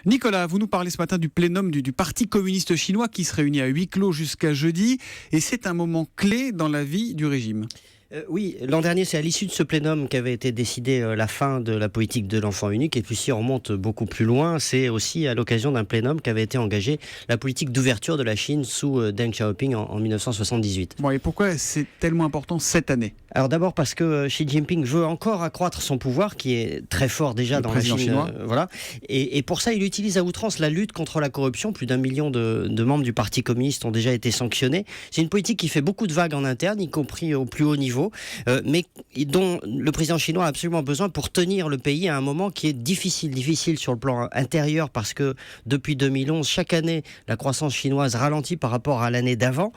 Nicolas, vous nous parlez ce matin du plénum du Parti communiste chinois qui se réunit à huis clos jusqu'à jeudi. Et c'est un moment clé dans la vie du régime. Oui, l'an dernier, c'est à l'issue de ce plénum qu'avait été décidée la fin de la politique de l'enfant unique. Et puis si on remonte beaucoup plus loin, c'est aussi à l'occasion d'un plénum qu'avait été engagée la politique d'ouverture de la Chine sous Deng Xiaoping en 1978. Bon, et pourquoi c'est tellement important cette année ? Alors d'abord parce que Xi Jinping veut encore accroître son pouvoir, qui est très fort déjà dans la Chine. Chinois. Voilà. Et pour ça, il utilise à outrance la lutte contre la corruption. Plus d'1 million de membres du Parti communiste ont déjà été sanctionnés. C'est une politique qui fait beaucoup de vagues en interne, y compris au plus haut niveau. Mais dont le président chinois a absolument besoin pour tenir le pays à un moment qui est difficile sur le plan intérieur, parce que depuis 2011, chaque année, la croissance chinoise ralentit par rapport à l'année d'avant,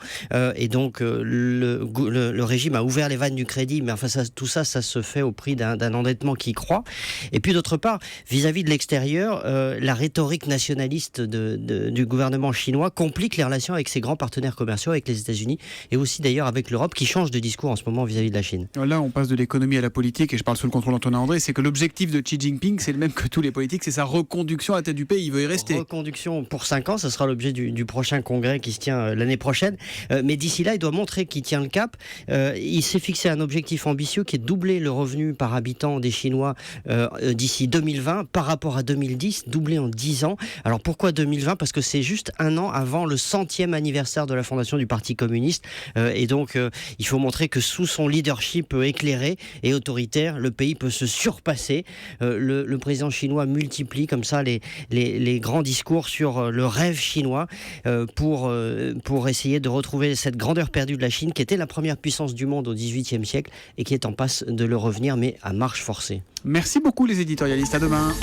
et donc le régime a ouvert les vannes du crédit, mais enfin tout ça se fait au prix d'un endettement qui croît. Et puis d'autre part, vis-à-vis de l'extérieur, la rhétorique nationaliste du gouvernement chinois complique les relations avec ses grands partenaires commerciaux, avec les États-Unis, et aussi d'ailleurs avec l'Europe, qui change de discours en ce moment vis-à-vis de la Chine. Là, on passe de l'économie à la politique, et je parle sous le contrôle d'Antonin André. C'est que l'objectif de Xi Jinping, c'est le même que tous les politiques, c'est sa reconduction à la tête du pays. Il veut y rester. Reconduction pour 5 ans, ce sera l'objet du prochain congrès qui se tient l'année prochaine. Mais d'ici là, il doit montrer qu'il tient le cap. Il s'est fixé un objectif ambitieux qui est de doubler le revenu par habitant des Chinois d'ici 2020 par rapport à 2010, doublé en 10 ans. Alors pourquoi 2020 ? Parce que c'est juste un an avant le 100e anniversaire de la fondation du Parti communiste. Et donc, il faut montrer que sous son leadership éclairé et autoritaire, le pays peut se surpasser. Le président chinois multiplie comme ça les grands discours sur le rêve chinois pour essayer de retrouver cette grandeur perdue de la Chine, qui était la première puissance du monde au XVIIIe siècle et qui est en passe de le revenir, mais à marche forcée. Merci beaucoup les éditorialistes. À demain.